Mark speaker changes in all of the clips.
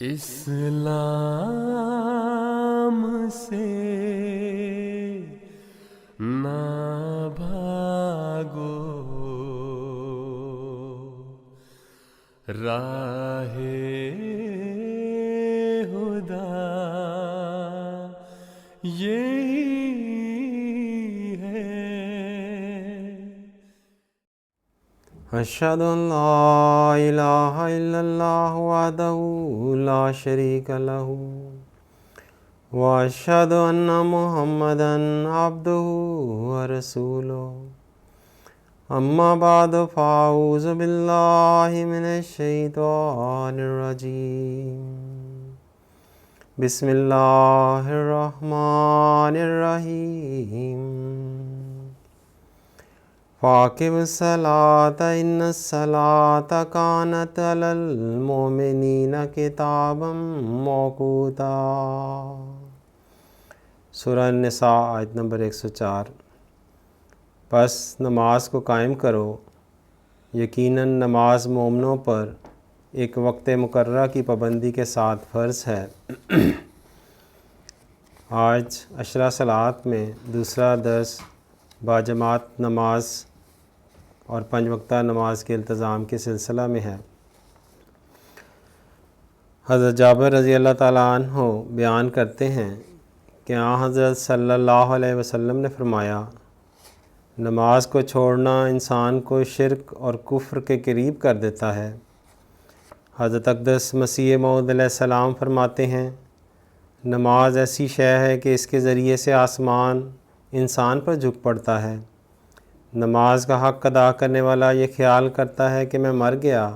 Speaker 1: اسلام سے نہ بھاگو، راہ خدا یہی ہے۔
Speaker 2: اشہد ان لا الہ الا اللہ وحدہ لا شریک لہ واشہد ان محمدا عبدہ ورسولہ، اما بعد فاعوذ باللہ من الشیطان الرجیم، بسم اللہ الرحمن الرحیم۔ فاقم الصلاۃ ان الصلاۃ کانت علی المؤمنین کتابا موقوتا۔ سورہ النساء آیت نمبر 104۔ پس نماز کو قائم کرو، یقیناً نماز مومنوں پر ایک وقت مقررہ کی پابندی کے ساتھ فرض ہے۔ آج عشرہ صلوات میں دوسرا درس باجماعت نماز اور 5 وقتہ نماز کے التزام کے سلسلہ میں ہے۔ حضرت جابر رضی اللہ تعالیٰ عنہ بیان کرتے ہیں کہ حضرت صلی اللہ علیہ وسلم نے فرمایا، نماز کو چھوڑنا انسان کو شرک اور کفر کے قریب کر دیتا ہے۔ حضرت اقدس مسیح موعود علیہ السلام فرماتے ہیں، نماز ایسی شے ہے کہ اس کے ذریعے سے آسمان انسان پر جھک پڑتا ہے۔ نماز کا حق ادا کرنے والا یہ خیال کرتا ہے کہ میں مر گیا،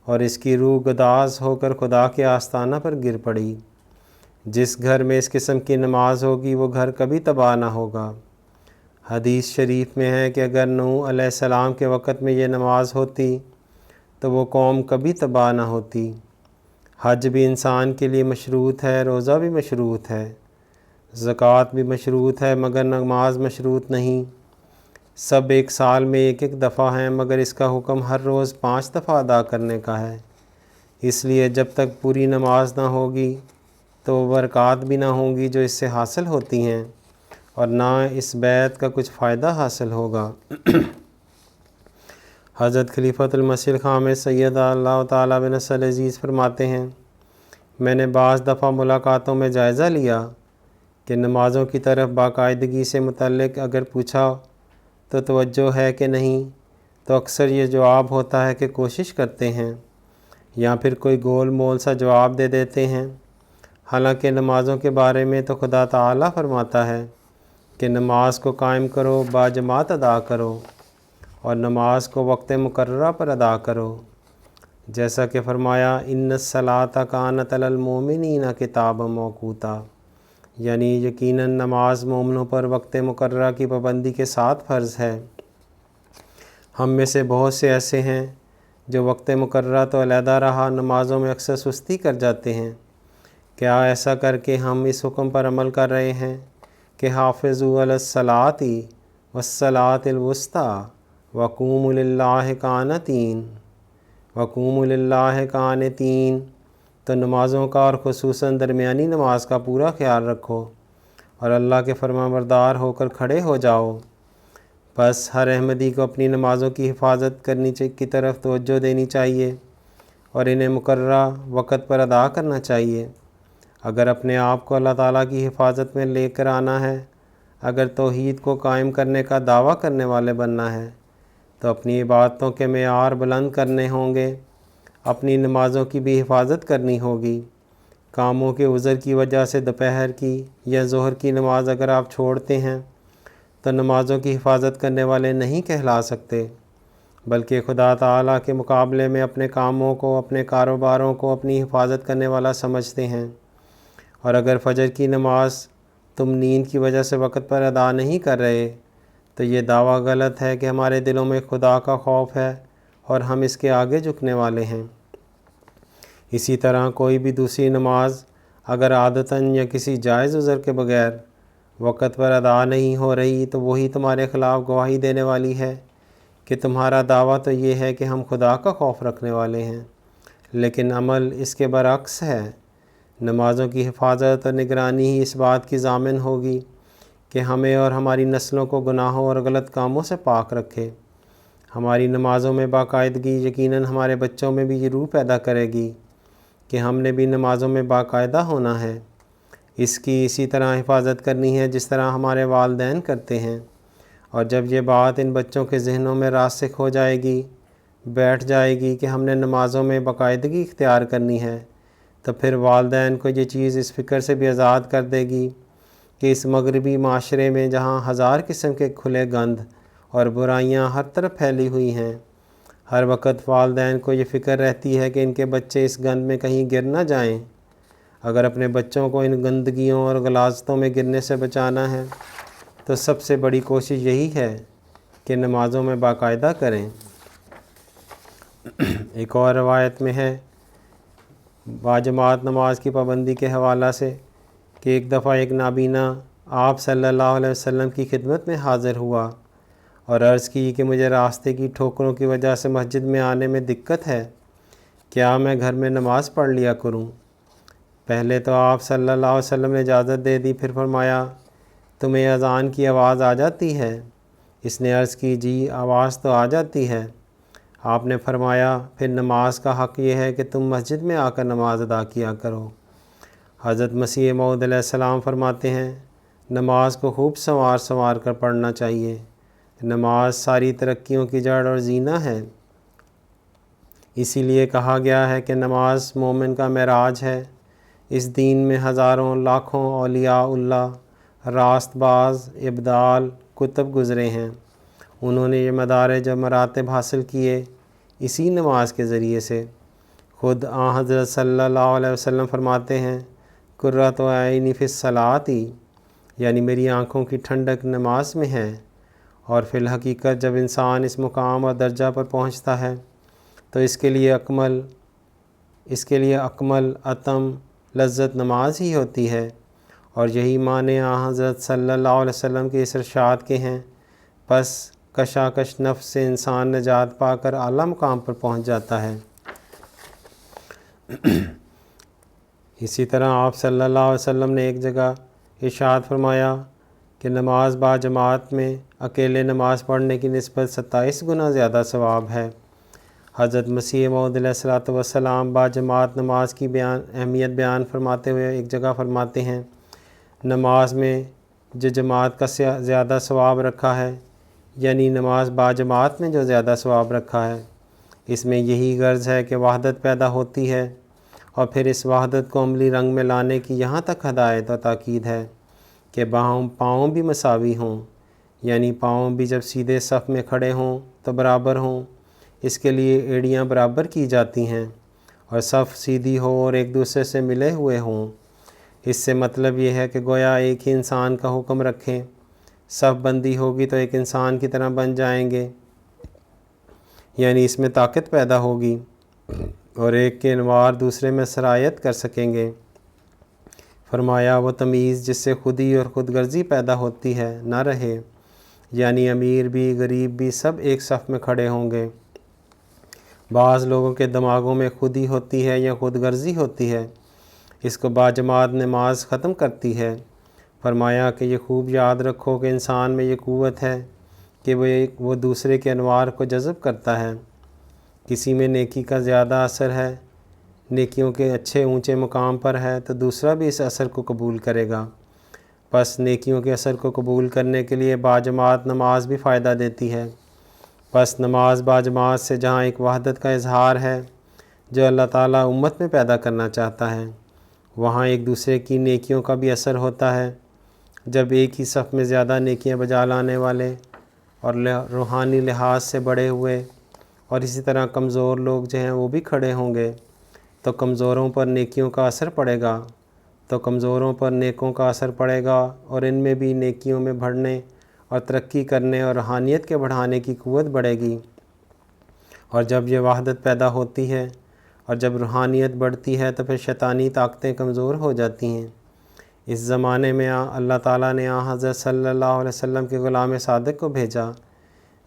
Speaker 2: اور اس کی روح گداز ہو کر خدا کے آستانہ پر گر پڑی۔ جس گھر میں اس قسم کی نماز ہوگی وہ گھر کبھی تباہ نہ ہوگا۔ حدیث شریف میں ہے کہ اگر نوح علیہ السلام کے وقت میں یہ نماز ہوتی تو وہ قوم کبھی تباہ نہ ہوتی۔ حج بھی انسان کے لیے مشروط ہے، روزہ بھی مشروط ہے، زکوٰۃ بھی مشروط ہے، مگر نماز مشروط نہیں۔ سب ایک سال میں ایک دفعہ ہیں، مگر اس کا حکم ہر روز 5 دفعہ ادا کرنے کا ہے۔ اس لیے جب تک پوری نماز نہ ہوگی تو وہ برکات بھی نہ ہوں گی جو اس سے حاصل ہوتی ہیں، اور نہ اس بیعت کا کچھ فائدہ حاصل ہوگا۔ حضرت خلیفۃ المسیح الخامس سید اللہ تعالیٰ بن نصر عزیز فرماتے ہیں، میں نے بعض دفعہ ملاقاتوں میں جائزہ لیا کہ نمازوں کی طرف باقاعدگی سے متعلق اگر پوچھا تو توجہ ہے کہ نہیں، تو اکثر یہ جواب ہوتا ہے کہ کوشش کرتے ہیں، یا پھر کوئی گول مول سا جواب دے دیتے ہیں۔ حالانکہ نمازوں کے بارے میں تو خدا تعالیٰ فرماتا ہے کہ نماز کو قائم کرو، باجماعت ادا کرو، اور نماز کو وقت مقررہ پر ادا کرو، جیسا کہ فرمایا ان الصلاۃ کانت علی المؤمنین کتابا موقوتا، یعنی یقیناً نماز مومنوں پر وقت مقررہ کی پابندی کے ساتھ فرض ہے۔ ہم میں سے بہت سے ایسے ہیں جو وقت مقررہ تو علیحدہ رہا، نمازوں میں اکثر سستی کر جاتے ہیں۔ کیا ایسا کر کے ہم اس حکم پر عمل کر رہے ہیں کہ حافظوا علی الصلاۃ والصلاۃ الوسطیٰ وقوموا للہ قانتین، تو نمازوں کا اور خصوصاً درمیانی نماز کا پورا خیال رکھو اور اللہ کے فرمانبردار ہو کر کھڑے ہو جاؤ۔ بس ہر احمدی کو اپنی نمازوں کی حفاظت کرنی کی طرف توجہ دینی چاہیے اور انہیں مقررہ وقت پر ادا کرنا چاہیے۔ اگر اپنے آپ کو اللہ تعالیٰ کی حفاظت میں لے کر آنا ہے، اگر توحید کو قائم کرنے کا دعویٰ کرنے والے بننا ہے، تو اپنی عبادتوں کے معیار بلند کرنے ہوں گے، اپنی نمازوں کی بھی حفاظت کرنی ہوگی۔ کاموں کے عذر کی وجہ سے دوپہر کی یا ظہر کی نماز اگر آپ چھوڑتے ہیں تو نمازوں کی حفاظت کرنے والے نہیں کہلا سکتے، بلکہ خدا تعالیٰ کے مقابلے میں اپنے کاموں کو، اپنے کاروباروں کو اپنی حفاظت کرنے والا سمجھتے ہیں۔ اور اگر فجر کی نماز تم نیند کی وجہ سے وقت پر ادا نہیں کر رہے تو یہ دعویٰ غلط ہے کہ ہمارے دلوں میں خدا کا خوف ہے اور ہم اس کے آگے جھکنے والے ہیں۔ اسی طرح کوئی بھی دوسری نماز اگر عادتاً یا کسی جائز عذر کے بغیر وقت پر ادا نہیں ہو رہی تو وہی تمہارے خلاف گواہی دینے والی ہے کہ تمہارا دعویٰ تو یہ ہے کہ ہم خدا کا خوف رکھنے والے ہیں، لیکن عمل اس کے برعکس ہے۔ نمازوں کی حفاظت اور نگرانی ہی اس بات کی ضامن ہوگی کہ ہمیں اور ہماری نسلوں کو گناہوں اور غلط کاموں سے پاک رکھے۔ ہماری نمازوں میں باقاعدگی یقیناً ہمارے بچوں میں بھی یہ روح پیدا کرے گی کہ ہم نے بھی نمازوں میں باقاعدہ ہونا ہے، اس کی اسی طرح حفاظت کرنی ہے جس طرح ہمارے والدین کرتے ہیں۔ اور جب یہ بات ان بچوں کے ذہنوں میں راسخ ہو جائے گی، بیٹھ جائے گی کہ ہم نے نمازوں میں باقاعدگی اختیار کرنی ہے، تو پھر والدین کو یہ چیز اس فکر سے بھی آزاد کر دے گی کہ اس مغربی معاشرے میں جہاں ہزار قسم کے کھلے گند اور برائیاں ہر طرف پھیلی ہوئی ہیں، ہر وقت والدین کو یہ فکر رہتی ہے کہ ان کے بچے اس گند میں کہیں گر نہ جائیں۔ اگر اپنے بچوں کو ان گندگیوں اور غلاظتوں میں گرنے سے بچانا ہے تو سب سے بڑی کوشش یہی ہے کہ نمازوں میں باقاعدہ کریں۔ ایک اور روایت میں ہے باجماعت نماز کی پابندی کے حوالہ سے کہ ایک دفعہ ایک نابینا آپ صلی اللہ علیہ وسلم کی خدمت میں حاضر ہوا اور عرض کی کہ مجھے راستے کی ٹھوکروں کی وجہ سے مسجد میں آنے میں دقت ہے، کیا میں گھر میں نماز پڑھ لیا کروں؟ پہلے تو آپ صلی اللہ علیہ وسلم نے اجازت دے دی، پھر فرمایا تمہیں اذان کی آواز آ جاتی ہے؟ اس نے عرض کی جی آواز تو آ جاتی ہے۔ آپ نے فرمایا پھر نماز کا حق یہ ہے کہ تم مسجد میں آ کر نماز ادا کیا کرو۔ حضرت مسیح موعود علیہ السلام فرماتے ہیں نماز کو خوب سنوار کر پڑھنا چاہیے۔ نماز ساری ترقیوں کی جڑ اور زینہ ہے۔ اسی لیے کہا گیا ہے کہ نماز مومن کا معراج ہے۔ اس دین میں ہزاروں لاکھوں اولیاء اللہ، راست باز، ابدال، کتب گزرے ہیں۔ انہوں نے یہ مدارج اور مراتب حاصل کیے اسی نماز کے ذریعے سے۔ خود حضرت صلی اللہ علیہ وسلم فرماتے ہیں قرۃ عینی فی الصلاۃ، یعنی میری آنکھوں کی ٹھنڈک نماز میں ہے۔ اور فی الحقیقت جب انسان اس مقام اور درجہ پر پہنچتا ہے تو اس کے لیے اکمل اتم لذت نماز ہی ہوتی ہے، اور یہی معنی حضرت صلی اللہ علیہ وسلم کے اس ارشاد کے ہیں پس کشاکش نفس سے انسان نجات پا کر اعلیٰ مقام پر پہنچ جاتا ہے۔ اسی طرح آپ صلی اللہ علیہ وسلم نے ایک جگہ ارشاد فرمایا کہ نماز با جماعت میں اکیلے نماز پڑھنے کی نسبت 27 گنا زیادہ ثواب ہے۔ حضرت مسیح موعود علیہ الصلوۃ والسلام با جماعت نماز کی اہمیت بیان فرماتے ہوئے ایک جگہ فرماتے ہیں نماز میں جو جماعت کا زیادہ ثواب رکھا ہے، یعنی نماز با جماعت میں جو زیادہ ثواب رکھا ہے، اس میں یہی غرض ہے کہ وحدت پیدا ہوتی ہے، اور پھر اس وحدت کو عملی رنگ میں لانے کی یہاں تک ہدایت اور تاکید ہے کہ پاؤں بھی مساوی ہوں، یعنی پاؤں بھی جب سیدھے صف میں کھڑے ہوں تو برابر ہوں۔ اس کے لیے ایڑیاں برابر کی جاتی ہیں اور صف سیدھی ہو اور ایک دوسرے سے ملے ہوئے ہوں۔ اس سے مطلب یہ ہے کہ گویا ایک ہی انسان کا حکم رکھیں، صف بندی ہوگی تو ایک انسان کی طرح بن جائیں گے، یعنی اس میں طاقت پیدا ہوگی اور ایک کے انوار دوسرے میں سرایت کر سکیں گے۔ فرمایا وہ تمیز جس سے خودی اور خود غرضی پیدا ہوتی ہے نہ رہے، یعنی امیر بھی غریب بھی سب ایک صف میں کھڑے ہوں گے۔ بعض لوگوں کے دماغوں میں خودی ہوتی ہے یا خود غرضی ہوتی ہے، اس کو باجماعت نماز ختم کرتی ہے۔ فرمایا کہ یہ خوب یاد رکھو کہ انسان میں یہ قوت ہے کہ وہ دوسرے کے انوار کو جذب کرتا ہے۔ کسی میں نیکی کا زیادہ اثر ہے، نیکیوں کے اچھے اونچے مقام پر ہے، تو دوسرا بھی اس اثر کو قبول کرے گا۔ پس نیکیوں کے اثر کو قبول کرنے کے لیے باجماعت نماز بھی فائدہ دیتی ہے۔ پس نماز باجماعت سے جہاں ایک وحدت کا اظہار ہے جو اللہ تعالیٰ امت میں پیدا کرنا چاہتا ہے، وہاں ایک دوسرے کی نیکیوں کا بھی اثر ہوتا ہے۔ جب ایک ہی صف میں زیادہ نیکیاں بجا لانے والے اور روحانی لحاظ سے بڑے ہوئے اور اسی طرح کمزور لوگ جو ہیں وہ بھی کھڑے ہوں گے تو کمزوروں پر نیکیوں کا اثر پڑے گا، تو کمزوروں پر نیکوں کا اثر پڑے گا، اور ان میں بھی نیکیوں میں بڑھنے اور ترقی کرنے اور روحانیت کے بڑھانے کی قوت بڑھے گی۔ اور جب یہ وحدت پیدا ہوتی ہے اور جب روحانیت بڑھتی ہے تو پھر شیطانی طاقتیں کمزور ہو جاتی ہیں۔ اس زمانے میں اللہ تعالیٰ نے حضرت صلی اللہ علیہ وسلم کے غلام صادق کو بھیجا،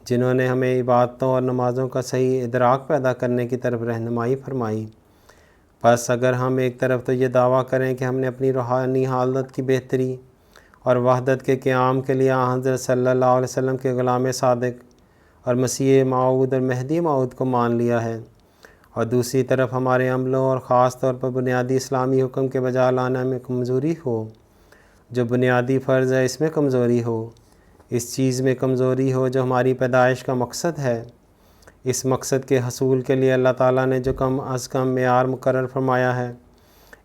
Speaker 2: جنہوں نے ہمیں عبادتوں اور نمازوں کا صحیح ادراک پیدا کرنے کی طرف رہنمائی فرمائی۔ بس اگر ہم ایک طرف تو یہ دعویٰ کریں کہ ہم نے اپنی روحانی حالت کی بہتری اور وحدت کے قیام کے لیے حضرت صلی اللہ علیہ وسلم کے غلام صادق اور مسیح موعود اور مہدی موعود کو مان لیا ہے، اور دوسری طرف ہمارے عملوں اور خاص طور پر بنیادی اسلامی حکم کے بجا لانے میں کمزوری ہو، جو بنیادی فرض ہے اس میں کمزوری ہو، اس چیز میں کمزوری ہو جو ہماری پیدائش کا مقصد ہے، اس مقصد کے حصول کے لیے اللہ تعالیٰ نے جو کم از کم معیار مقرر فرمایا ہے،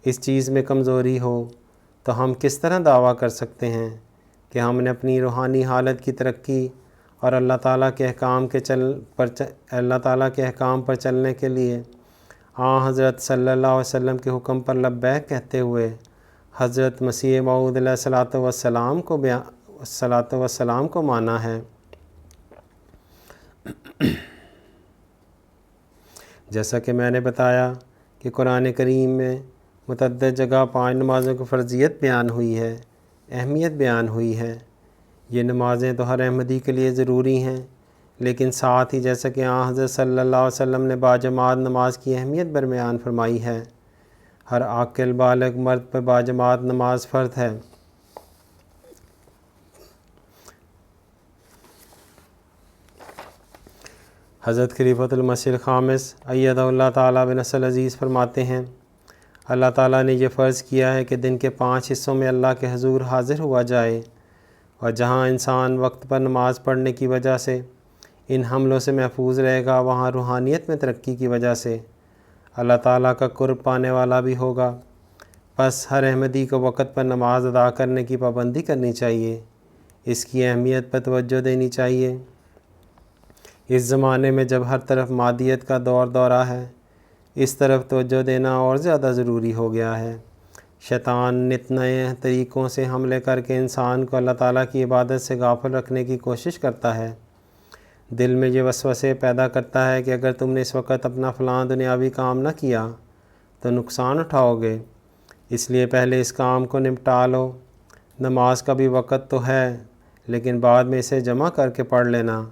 Speaker 2: اس چیز میں کمزوری ہو، تو ہم کس طرح دعویٰ کر سکتے ہیں کہ ہم نے اپنی روحانی حالت کی ترقی اور اللہ تعالیٰ کے احکام پر چلنے کے لیے حضرت صلی اللہ علیہ وسلم کے حکم پر لبیک کہتے ہوئے حضرت مسیح موعود علیہ الصلاۃ والسلام کو مانا ہے؟ جیسا کہ میں نے بتایا کہ قرآن کریم میں متعدد جگہ 5 نمازوں کی فرضیت بیان ہوئی ہے، اہمیت بیان ہوئی ہے۔ یہ نمازیں تو ہر احمدی کے لیے ضروری ہیں، لیکن ساتھ ہی جیسا کہ حضرت صلی اللہ علیہ وسلم نے باجماعت نماز کی اہمیت بیان فرمائی ہے، ہر عاقل بالغ مرد پر باجماعت نماز فرض ہے۔ حضرت خلیفۃ المسیح الخامس ایدہ اللہ تعالیٰ بنصر عزیز فرماتے ہیں، اللہ تعالیٰ نے یہ فرض کیا ہے کہ دن کے 5 حصوں میں اللہ کے حضور حاضر ہوا جائے، اور جہاں انسان وقت پر نماز پڑھنے کی وجہ سے ان حملوں سے محفوظ رہے گا، وہاں روحانیت میں ترقی کی وجہ سے اللہ تعالیٰ کا قرب پانے والا بھی ہوگا۔ بس ہر احمدی کو وقت پر نماز ادا کرنے کی پابندی کرنی چاہیے، اس کی اہمیت پر توجہ دینی چاہیے۔ اس زمانے میں جب ہر طرف مادیت کا دورہ ہے، اس طرف توجہ دینا اور زیادہ ضروری ہو گیا ہے۔ شیطان نت نئے طریقوں سے حملے کر کے انسان کو اللہ تعالیٰ کی عبادت سے غافل رکھنے کی کوشش کرتا ہے۔ دل میں یہ وسوسے پیدا کرتا ہے کہ اگر تم نے اس وقت اپنا فلاں دنیاوی کام نہ کیا تو نقصان اٹھاؤ گے، اس لیے پہلے اس کام کو نپٹا لو۔ نماز کا بھی وقت تو ہے، لیکن بعد میں اسے جمع کر کے پڑھ لینا،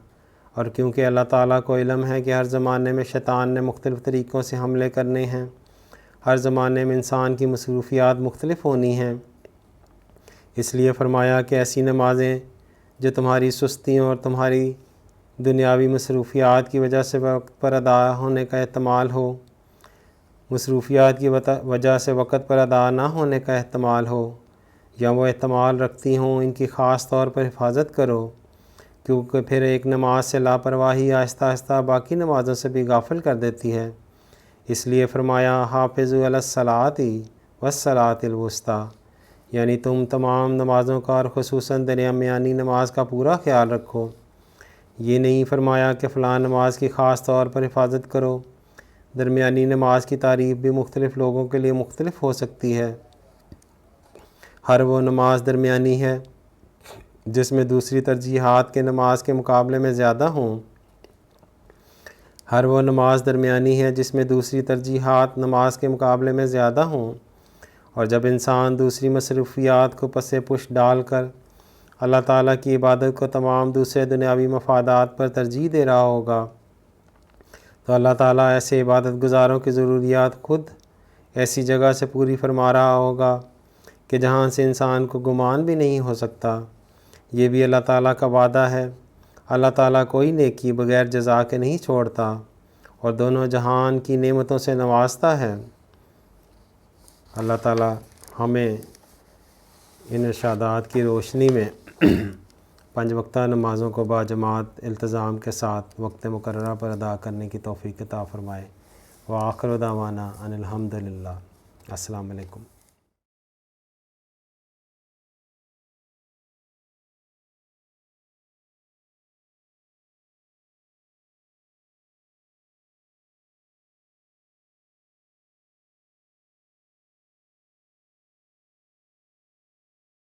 Speaker 2: اور کیونکہ اللہ تعالیٰ کو علم ہے کہ ہر زمانے میں شیطان نے مختلف طریقوں سے حملے کرنے ہیں، ہر زمانے میں انسان کی مصروفیات مختلف ہونی ہیں، اس لیے فرمایا کہ ایسی نمازیں جو تمہاری سستیوں اور تمہاری دنیاوی مصروفیات کی وجہ سے وقت پر ادا ہونے کا احتمال ہو، مصروفیات کی وجہ سے وقت پر ادا نہ ہونے کا احتمال ہو، یا وہ احتمال رکھتی ہوں، ان کی خاص طور پر حفاظت کرو، کیونکہ پھر ایک نماز سے لاپرواہی آہستہ آہستہ باقی نمازوں سے بھی غافل کر دیتی ہے۔ اس لیے فرمایا حافظوا علی الصلاۃ والصلاۃ الوسطیٰ، یعنی تم تمام نمازوں کا اور خصوصاً درمیانی نماز کا پورا خیال رکھو۔ یہ نہیں فرمایا کہ فلاں نماز کی خاص طور پر حفاظت کرو۔ درمیانی نماز کی تعریف بھی مختلف لوگوں کے لیے مختلف ہو سکتی ہے۔ ہر وہ نماز درمیانی ہے جس میں دوسری ترجیحات کے نماز کے مقابلے میں زیادہ ہوں۔ ہر وہ نماز درمیانی ہے جس میں دوسری ترجیحات نماز کے مقابلے میں زیادہ ہوں، اور جب انسان دوسری مصروفیات کو پس پش ڈال کر اللہ تعالیٰ کی عبادت کو تمام دوسرے دنیاوی مفادات پر ترجیح دے رہا ہوگا، تو اللہ تعالیٰ ایسے عبادت گزاروں کی ضروریات خود ایسی جگہ سے پوری فرما رہا ہوگا کہ جہاں سے انسان کو گمان بھی نہیں ہو سکتا۔ یہ بھی اللہ تعالیٰ کا وعدہ ہے۔ اللہ تعالیٰ کوئی نیکی بغیر جزا کے نہیں چھوڑتا، اور دونوں جہان کی نعمتوں سے نوازتا ہے۔ اللہ تعالیٰ ہمیں ان ارشادات کی روشنی میں 5 وقتہ نمازوں کو باجماعت التزام کے ساتھ وقت مقررہ پر ادا کرنے کی توفیق عطا فرمائے۔ وآخر دعوانا ان الحمد للہ۔ السلام علیکم۔